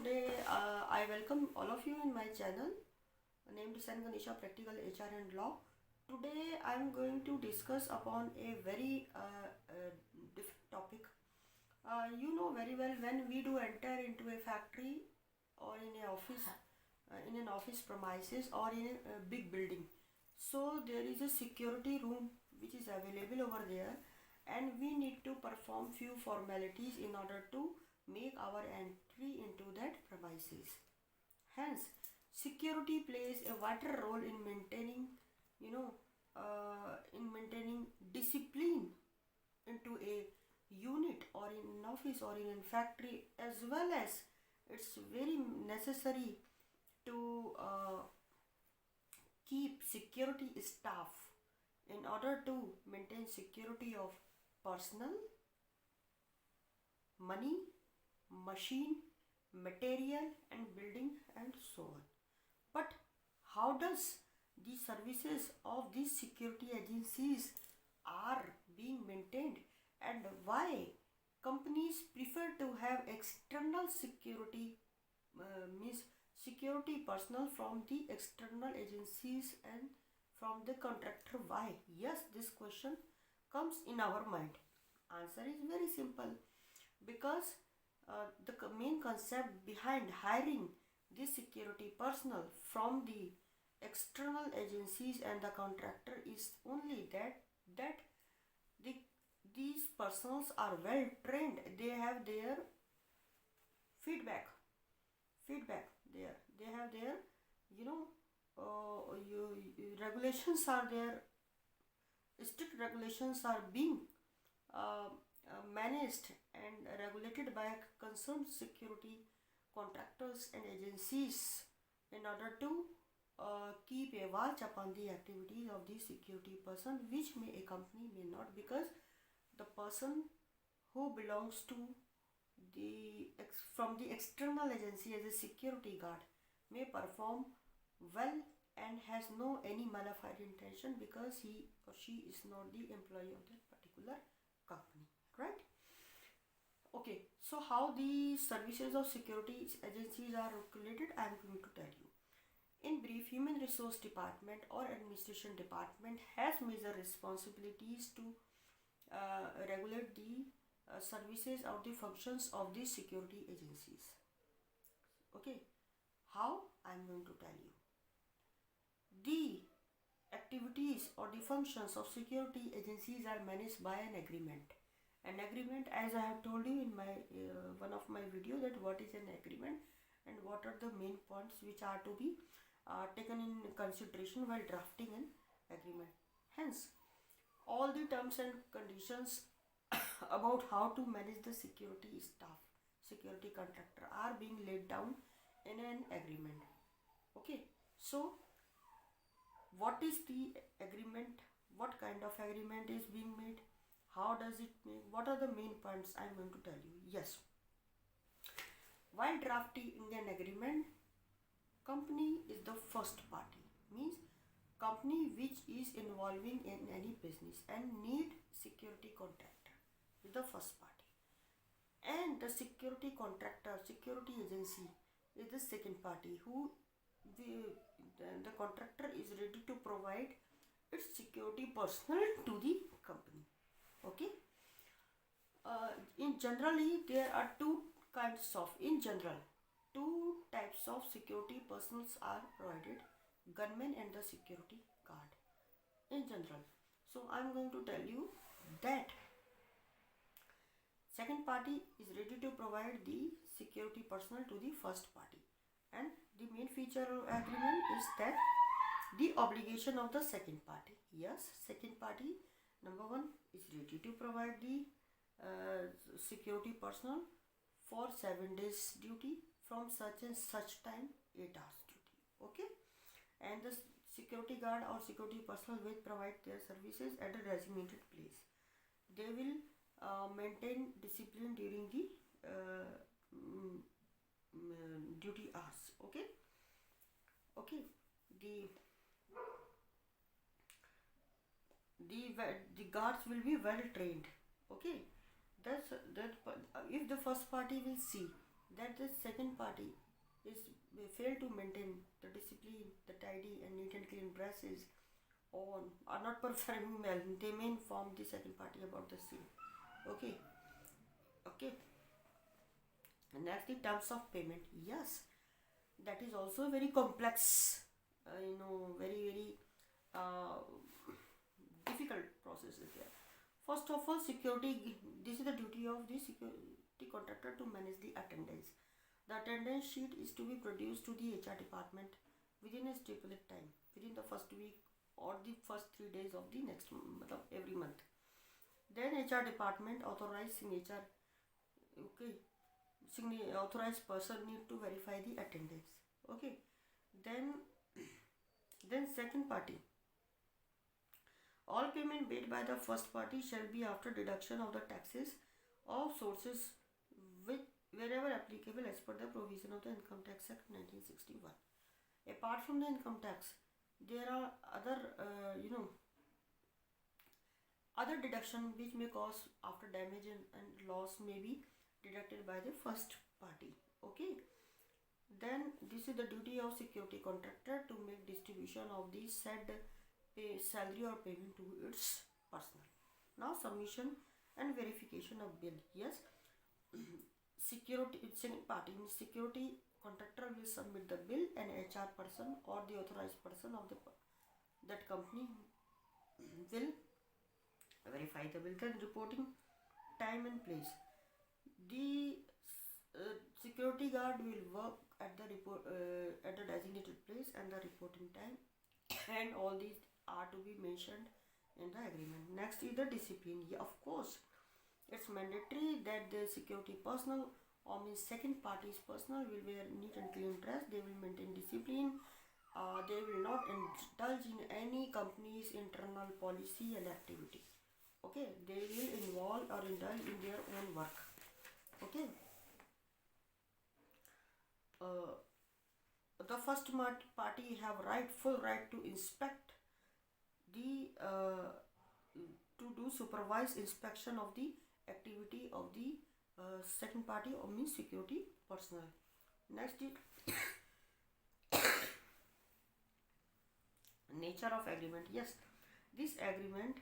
today I welcome all of you in my channel named San Ganesha Practical HR and Law. Today I am going to discuss upon a very different topic. You know very well when we do enter into a factory or in an office premises or in a big building. So there is a security room which is available over there, and we need to perform few formalities in order to make our entry into that premises. Hence, security plays a vital role in maintaining, in maintaining discipline into a unit or in an office or in a factory, as well as it's very necessary to keep security staff in order to maintain security of personnel, money, machine, material and building and so on. But how does the services of these security agencies are being maintained, and why companies prefer to have external security, means security personnel from the external agencies and from the contractor? Why? Yes, this question comes in our mind. Answer is very simple, because the main concept behind hiring the security personnel from the external agencies and the contractor is only that the these persons are well trained. They have their feedback there. They have their, you know, regulations are there. Strict regulations are being managed and regulated by concerned security contractors and agencies in order to keep a watch upon the activities of the security person, which may a company may not, because the person who belongs to from the external agency as a security guard may perform well and has no any malafide intention, because he or she is not the employee of that particular company, right? Okay, so how the services of security agencies are regulated, I am going to tell you. In brief, human resource department or administration department has major responsibilities to regulate the services or the functions of the security agencies. Okay, how? I am going to tell you. The activities or the functions of security agencies are managed by an agreement. An agreement, as I have told you in my one of my video, that what is an agreement and what are the main points which are to be taken in consideration while drafting an agreement. Hence, all the terms and conditions about how to manage the security staff, security contractor, are being laid down in an agreement. Okay, so what is the agreement? What kind of agreement is being made? How does it make? What are the main points? I am going to tell you. Yes, while drafting an agreement, company is the first party, means company which is involving in any business and need security contractor is the first party, and the security contractor, security agency is the second party, who the contractor is ready to provide its security personnel to the company. Okay, in generally there are two types of security personnel are provided: gunmen and the security guard, in general. So I am going to tell you that second party is ready to provide the security personnel to the first party, and the main feature of agreement is that the obligation of the second party. Yes, second party, number one, is ready to provide the security personnel for 7 days duty from such and such time, 8 hours duty. Okay, and the security guard or security personnel will provide their services at a designated place. They will maintain discipline during the duty hours. Okay, okay, the the guards will be well trained. Okay, that's that. If the first party will see that the second party is fail to maintain the discipline, the tidy and neat and clean dresses on are not performing well, they may inform the second party about the same. Okay, okay. And next, the terms of payment. Yes, that is also very complex. Very uh, difficult process is there. First of all, security. This is the duty of the security contractor to manage the attendance. The attendance sheet is to be produced to the HR department within a stipulated time, within the first week or the first 3 days of the next month, every month. Then HR department authorized signature. Okay, authorized person need to verify the attendance. Okay, then second party. All payment made by the first party shall be after deduction of the taxes of sources with wherever applicable as per the provision of the Income Tax Act 1961. Apart from the income tax, there are other other deduction which may cause after damage and loss may be deducted by the first party. Okay, then this is the duty of security contractor to make distribution of the said salary or payment to its personnel. Now submission and verification of bill. Yes, security second party means security contractor will submit the bill and HR person or the authorized person of the that company will verify the bill. Then reporting time and place. The security guard will work at the at the designated place and the reporting time, and all these are to be mentioned in the agreement. Next is the discipline. Yeah, of course, it's mandatory that the security personnel or means second party's personnel will wear neat and clean dress. They will maintain discipline. They will not indulge in any company's internal policy and activity. Okay, they will involve or indulge in their own work. Okay. Uh, the first party have full right to inspect the to do supervise inspection of the activity of the second party or means security personnel. Next is nature of agreement. Yes, this agreement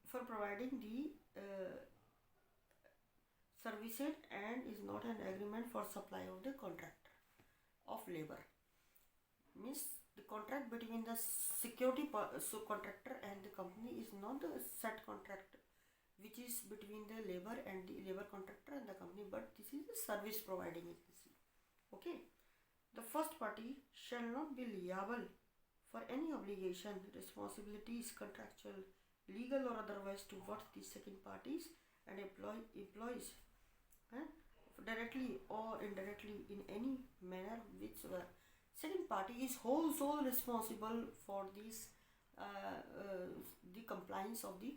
for providing the services and is not an agreement for supply of the contract of labor. Means the contract between the security contractor and the company is not the set contract which is between the labor and the labor contractor and the company, but this is the service providing agency. Okay, the first party shall not be liable for any obligation, responsibilities, contractual, legal or otherwise towards the second parties and employees directly or indirectly in any manner which second party is whole sole responsible for this the compliance of the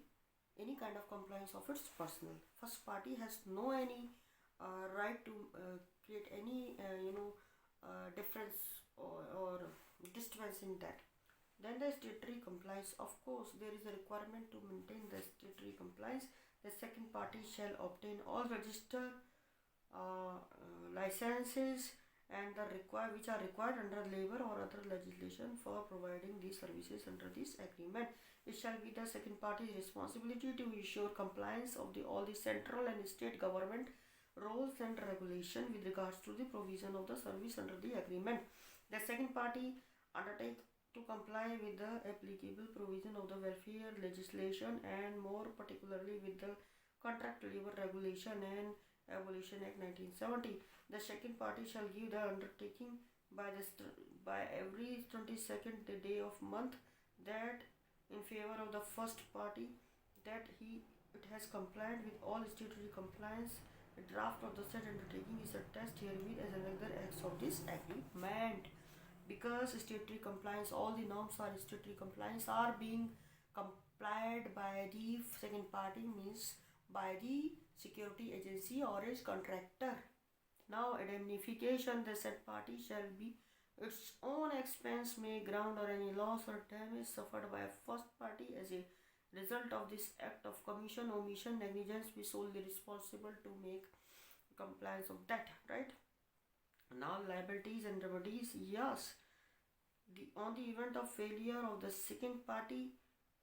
any kind of compliance of its personnel. First party has no any right to create any difference or disturbance in that. Then the statutory compliance. Of course, there is a requirement to maintain the statutory compliance. The second party shall obtain all registered licenses and the which are required under labor or other legislation for providing these services under this agreement. It shall be the second party's responsibility to ensure compliance of all the central and state government rules and regulation with regards to the provision of the service under the agreement. The second party undertake to comply with the applicable provision of the welfare legislation and more particularly with the Contract Labor Regulation and Abolition Act 1970. The second party shall give the undertaking by every 22nd day of month that in favor of the first party that it has complied with all statutory compliance. A draft of the said undertaking is attached herewith as another acts of this agreement. Because statutory compliance, all the norms are statutory compliance are being complied by the second party means by the security agency or its contractor. Now indemnification, the said party shall be its own expense may ground or any loss or damage suffered by a first party as a result of this act of commission, omission, negligence be solely responsible to make compliance of that, right? Now liabilities and remedies, yes, on the event of failure of the second party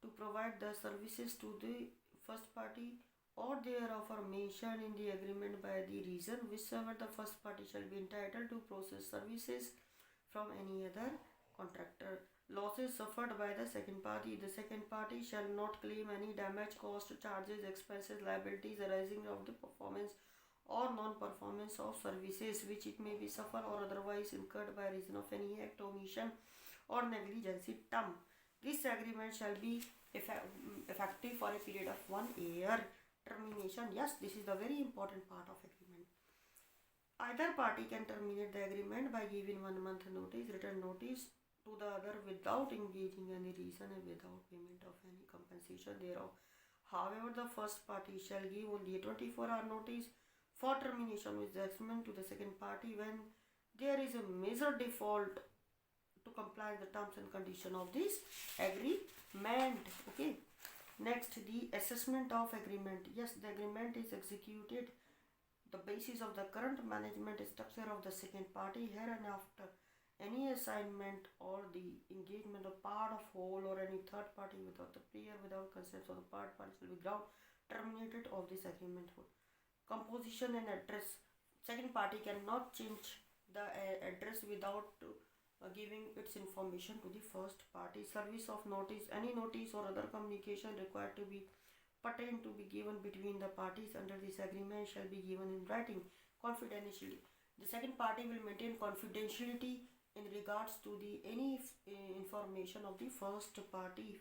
to provide the services to the first party, or thereof are mentioned in the agreement by the reason whichever the first party shall be entitled to process services from any other contractor. Losses suffered by the second party. The second party shall not claim any damage, cost, charges, expenses, liabilities arising of the performance or non-performance of services which it may be suffered or otherwise incurred by reason of any act, omission, or negligence term. This agreement shall be effective for a period of 1 year. Termination, yes, this is the very important part of agreement. Either party can terminate the agreement by giving 1 month notice, written notice to the other without engaging any reason and without payment of any compensation thereof. However, the first party shall give only a 24-hour notice for termination with judgment to the second party when there is a major default to comply with the terms and condition of this agreement. Okay. Next, the assessment of agreement. Yes, the agreement is executed the basis of the current management structure of the second party hereinafter. Any assignment or the engagement of part of whole or any third party without the prior without consent of the part party shall be ground terminated of this agreement. Composition and address. Second party cannot change the address without giving its information to the first party. Service of notice. Any notice or other communication required to be pertain to be given between the parties under this agreement shall be given in writing confidentially. The second party will maintain confidentiality in regards to the any information of the first party.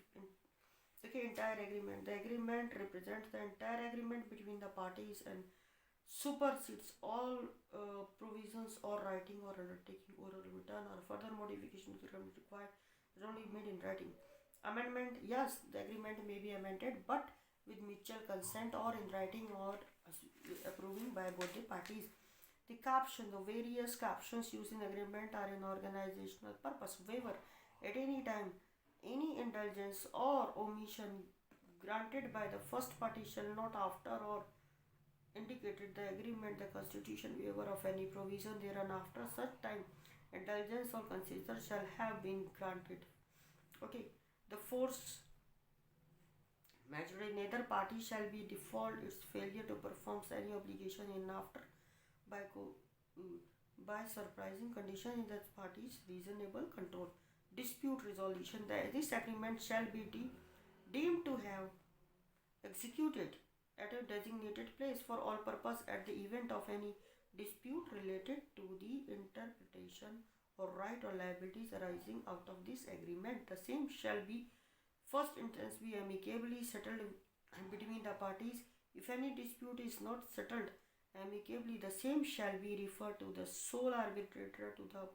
Okay, entire agreement. The agreement represents the entire agreement between the parties and supersedes all provisions or writing or undertaking or return or further modification to the agreement required is only made in writing. Amendment, yes, the agreement may be amended but with mutual consent or in writing or approving by both the parties. The caption, the various captions used in agreement are in organizational purpose. Waiver, at any time, any indulgence or omission granted by the first party shall not after or indicated the agreement, the constitution waiver of any provision thereon after such time indulgence or concession shall have been granted. Okay, the force majeure, neither party shall be default its failure to perform any obligation in after by by surprising condition in the party's reasonable control. Dispute resolution. This agreement shall be deemed to have executed at a designated place for all purpose at the event of any dispute related to the interpretation or right or liabilities arising out of this agreement. The same shall be first instance be amicably settled between the parties. If any dispute is not settled amicably, the same shall be referred to the sole arbitrator to the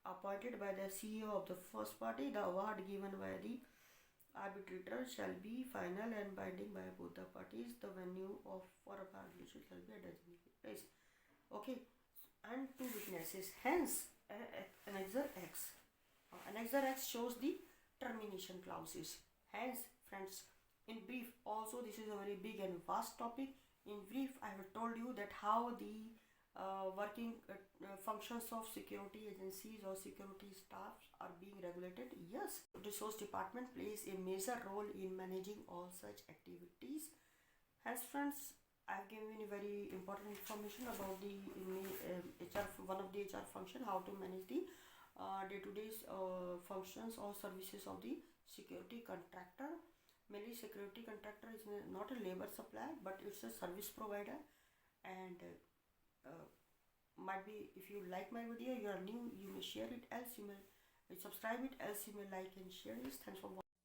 appointed by the CEO of the first party. The award given by the arbitrator shall be final and binding by both the parties. The venue of for arbitration shall be a designated place. Okay, and two witnesses. Hence, Annexure X. Annexure X shows the termination clauses. Hence, friends, in brief, also this is a very big and vast topic. In brief, I have told you that how the working functions of security agencies or security staffs are being regulated. Yes, resource department plays a major role in managing all such activities. Hence, friends, I have given you very important information about the HR, one of the HR function, how to manage the day-to-day functions or services of the security contractor. Mainly, security contractor is not a labor supplier, but it's a service provider. And might be, if you like my video, you are new, you may share it, else you may subscribe it, else you may like and share this. Thanks for watching.